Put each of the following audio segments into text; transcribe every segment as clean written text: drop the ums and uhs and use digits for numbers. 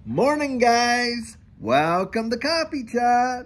Morning, guys. Welcome to Coffee Chat.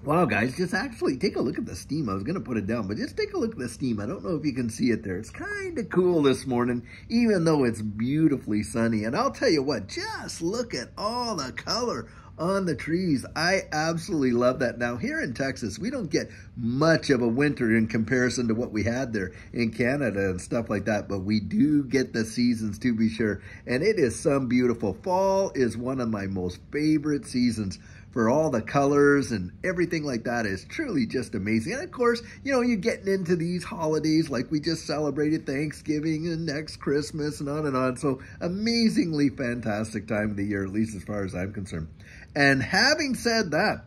Wow, guys, just actually take a look at the steam. I was going to put it down, but just take a look at the steam. I don't know if you can see it there. It's kind of cool this morning, even though it's beautifully sunny. And I'll tell you what, just look at all the color on the trees. I absolutely love that. Now, here in Texas, we don't get much of a winter in comparison to what we had there in Canada and stuff like that, but we do get the seasons, to be sure. And it is some beautiful. Fall is one of my most favorite seasons for all the colors and everything like that. Is truly just amazing. And of course, you know, you're getting into these holidays like we just celebrated Thanksgiving and next Christmas and on and on. So amazingly fantastic time of the year, at least as far as I'm concerned. And having said that,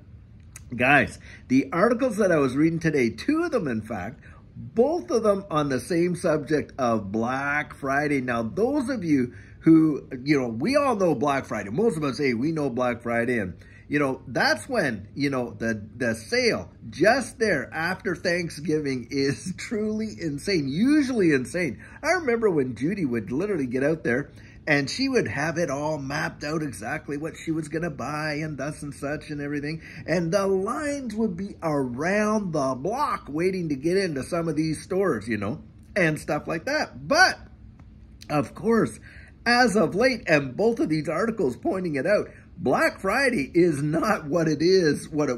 guys, the articles that I was reading today, two of them, in fact, both of them on the same subject of Black Friday. Now, those of you who, you know, we all know Black Friday. Most of us say we know Black Friday, and you know, that's when, you know, the sale just there after Thanksgiving is truly insane, usually insane. I remember when Judy would literally get out there and she would have it all mapped out exactly what she was going to buy and thus and such and everything. And the lines would be around the block waiting to get into some of these stores, you know, and stuff like that. But, of course, as of late, and both of these articles pointing it out, Black Friday is not what it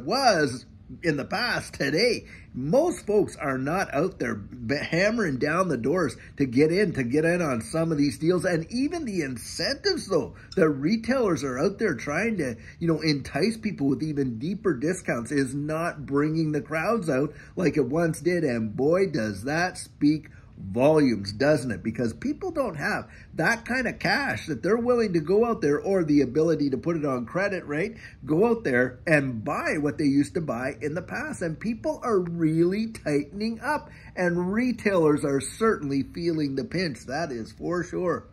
was in the past today. Most folks are not out there hammering down the doors to get in on some of these deals. And even the incentives, though, the retailers are out there trying to, you know, entice people with even deeper discounts, is not bringing the crowds out like it once did. And boy, does that speak volumes, doesn't it? Because people don't have that kind of cash that they're willing to go out there, or the ability to put it on credit, right? Go out there and buy what they used to buy in the past. And people are really tightening up, and retailers are certainly feeling the pinch. That is for sure.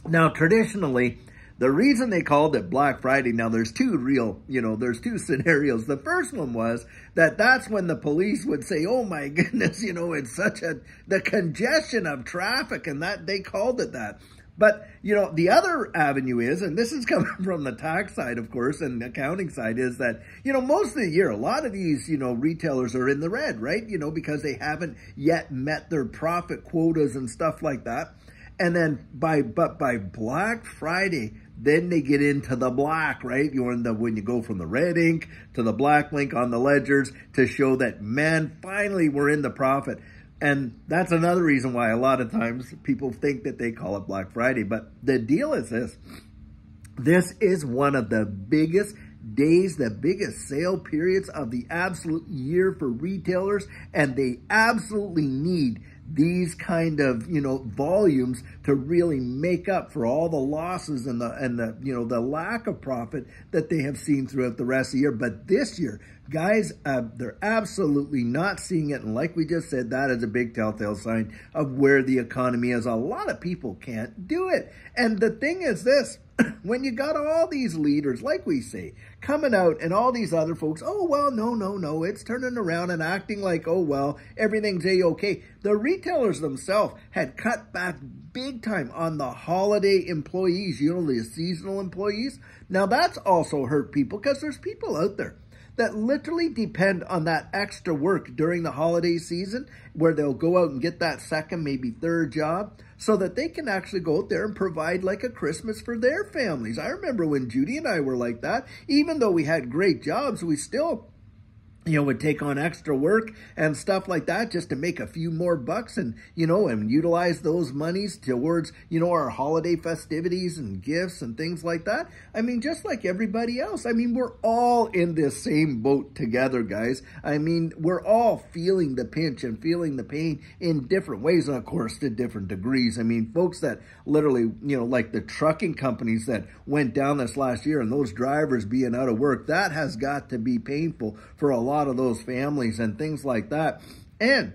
Now, traditionally, the reason they called it Black Friday, now there's there's two scenarios. The first one was that's when the police would say, oh my goodness, you know, it's the congestion of traffic, and that they called it that. But, you know, the other avenue is, and this is coming from the tax side, of course, and the accounting side, is that, you know, most of the year, a lot of these, you know, retailers are in the red, right? You know, because they haven't yet met their profit quotas and stuff like that. And then by Black Friday, then they get into the black, right? When you go from the red ink to the black link on the ledgers to show that, man, finally we're in the profit. And that's another reason why a lot of times people think that they call it Black Friday. But the deal is this. This is one of the biggest days, the biggest sale periods of the absolute year for retailers, and they absolutely need these kind of, you know, volumes to really make up for all the losses and the you know, the lack of profit that they have seen throughout the rest of the year. But this year, guys, they're absolutely not seeing it. And like we just said, that is a big telltale sign of where the economy is. A lot of people can't do it. And the thing is this, when you got all these leaders, like we say, coming out, and all these other folks, oh, well, no, it's turning around and acting like, oh, well, everything's A-okay. The retailers themselves had cut back big time on the holiday employees, you know, the seasonal employees. Now, that's also hurt people, because there's people out there that literally depend on that extra work during the holiday season, where they'll go out and get that second, maybe third job, so that they can actually go out there and provide like a Christmas for their families. I remember when Judy and I were like that. Even though we had great jobs, we still, you know, would take on extra work and stuff like that just to make a few more bucks, and, you know, and utilize those monies towards, you know, our holiday festivities and gifts and things like that. I mean, just like everybody else. I mean, we're all in this same boat together, guys. I mean, we're all feeling the pinch and feeling the pain in different ways, and of course, to different degrees. I mean, folks that literally, you know, like the trucking companies that went down this last year, and those drivers being out of work, that has got to be painful for a lot of those families and things like that. And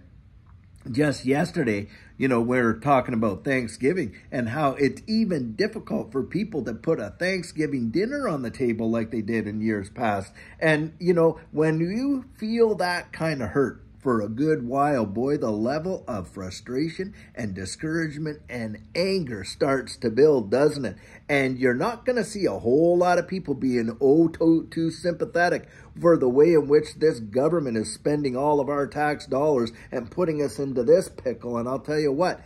just yesterday, you know, we're talking about Thanksgiving and how it's even difficult for people to put a Thanksgiving dinner on the table like they did in years past. And, you know, when you feel that kind of hurt for a good while, boy, the level of frustration and discouragement and anger starts to build, doesn't it? And you're not going to see a whole lot of people being too sympathetic for the way in which this government is spending all of our tax dollars and putting us into this pickle. And I'll tell you what,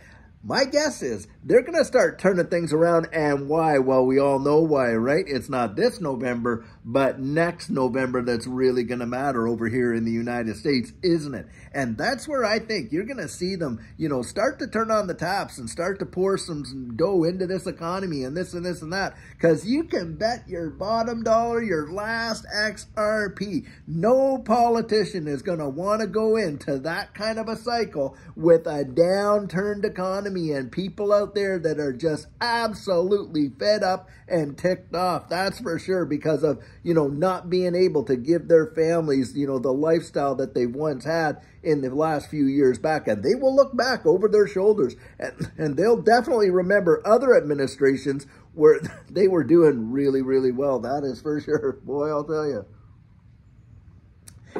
my guess is they're going to start turning things around. And why? Well, we all know why, right? It's not this November, but next November that's really going to matter over here in the United States, isn't it? And that's where I think you're going to see them, you know, start to turn on the taps and start to pour some dough into this economy and this and this and that. Because you can bet your bottom dollar, your last XRP, no politician is going to want to go into that kind of a cycle with a downturned economy and people out there that are just absolutely fed up and ticked off. That's for sure, because of, you know, not being able to give their families, you know, the lifestyle that they once had in the last few years back. And they will look back over their shoulders and they'll definitely remember other administrations where they were doing really, really well. That is for sure. Boy, I'll tell you.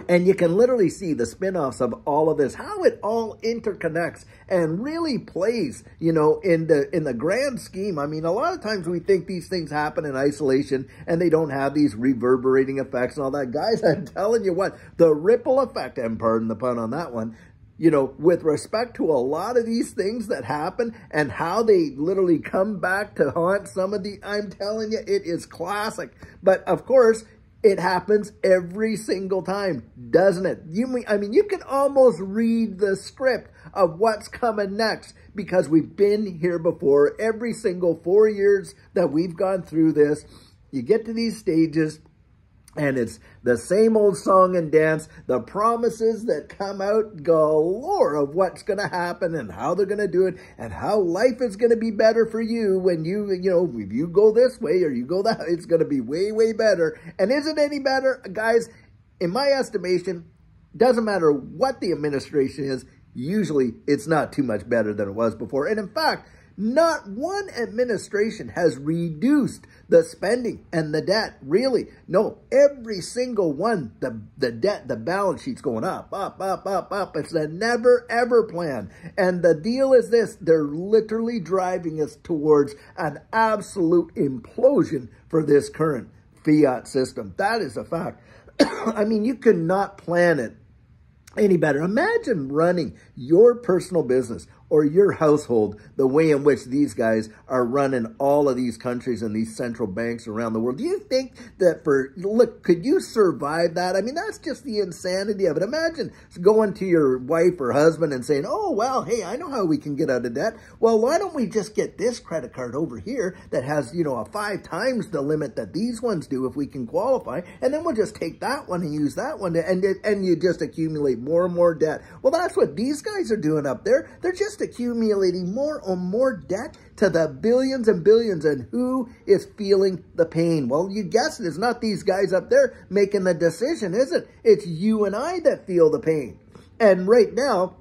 And you can literally see the spin-offs of all of this, how it all interconnects and really plays, you know, in the grand scheme. I mean, a lot of times we think these things happen in isolation and they don't have these reverberating effects and all that. Guys, I'm telling you what, the ripple effect, and pardon the pun on that one, you know, with respect to a lot of these things that happen and how they literally come back to haunt some of the, I'm telling you, it is classic. But of course, it happens every single time, doesn't it? I mean, you can almost read the script of what's coming next because we've been here before. Every single 4 years that we've gone through this, you get to these stages and it's the same old song and dance, the promises that come out galore of what's going to happen and how they're going to do it and how life is going to be better for you when you know, if you go this way or you go that, it's going to be way, way better. And is it any better? Guys, in my estimation, doesn't matter what the administration is, usually it's not too much better than it was before. And in fact, not one administration has reduced the spending and the debt, really. No, every single one, the debt, the balance sheet's going up. It's a never, ever plan. And the deal is this, they're literally driving us towards an absolute implosion for this current fiat system. That is a fact. I mean, you cannot plan it any better. Imagine running your personal business or your household the way in which these guys are running all of these countries and these central banks around the world. Do you think that look, could you survive that? I mean, that's just the insanity of it. Imagine going to your wife or husband and saying, oh, well, hey, I know how we can get out of debt. Well, why don't we just get this credit card over here that has, you know, a 5 times the limit that these ones do if we can qualify, and then we'll just take that one and use that one, and you just accumulate more and more debt. Well, that's what these guys are doing up there. They're just accumulating more and more debt to the billions and billions. And who is feeling the pain? Well, you guessed it. It's not these guys up there making the decision, is it? It's you and I that feel the pain. And right now,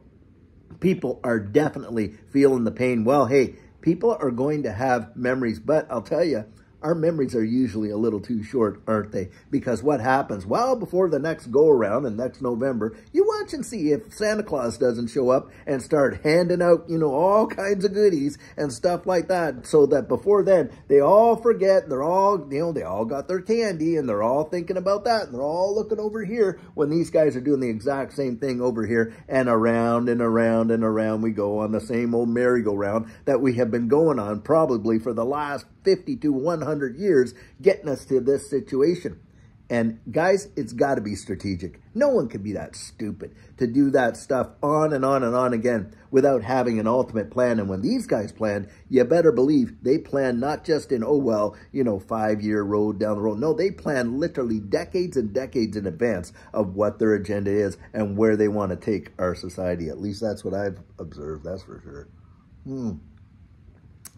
people are definitely feeling the pain. Well, hey, people are going to have memories, but I'll tell you, our memories are usually a little too short, aren't they? Because what happens? Well, before the next go-around in next November, you watch and see if Santa Claus doesn't show up and start handing out, you know, all kinds of goodies and stuff like that, so that before then, they all forget, they're all, you know, they all got their candy, and they're all thinking about that, and they're all looking over here when these guys are doing the exact same thing over here, and around and around and around we go on the same old merry-go-round that we have been going on probably for the last 50 to 100 years, getting us to this situation. And guys, it's got to be strategic. No one can be that stupid to do that stuff on and on and on again without having an ultimate plan. And when these guys plan, you better believe they plan not just in, oh, well, you know, 5-year road down the road. No, they plan literally decades and decades in advance of what their agenda is and where they want to take our society. At least that's what I've observed, that's for sure.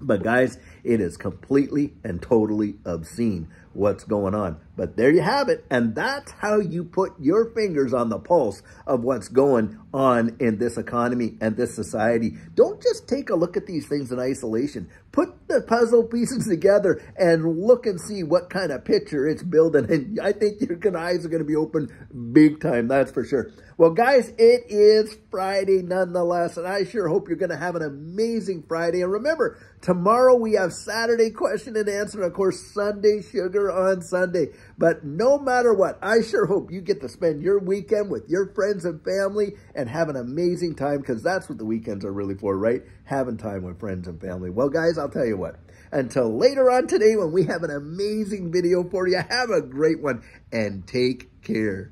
But guys, it is completely and totally obscene what's going on. But there you have it. And that's how you put your fingers on the pulse of what's going on in this economy and this society. Don't just take a look at these things in isolation. Put the puzzle pieces together and look and see what kind of picture it's building. And I think your eyes are going to be open big time, that's for sure. Well, guys, it is Friday nonetheless, and I sure hope you're going to have an amazing Friday. And remember, tomorrow we have Saturday question and answer, and of course, Sunday sugar on Sunday. But no matter what, I sure hope you get to spend your weekend with your friends and family and have an amazing time, because that's what the weekends are really for, right? Having time with friends and family. Well, guys, I'll tell you what. Until later on today when we have an amazing video for you, have a great one and take care.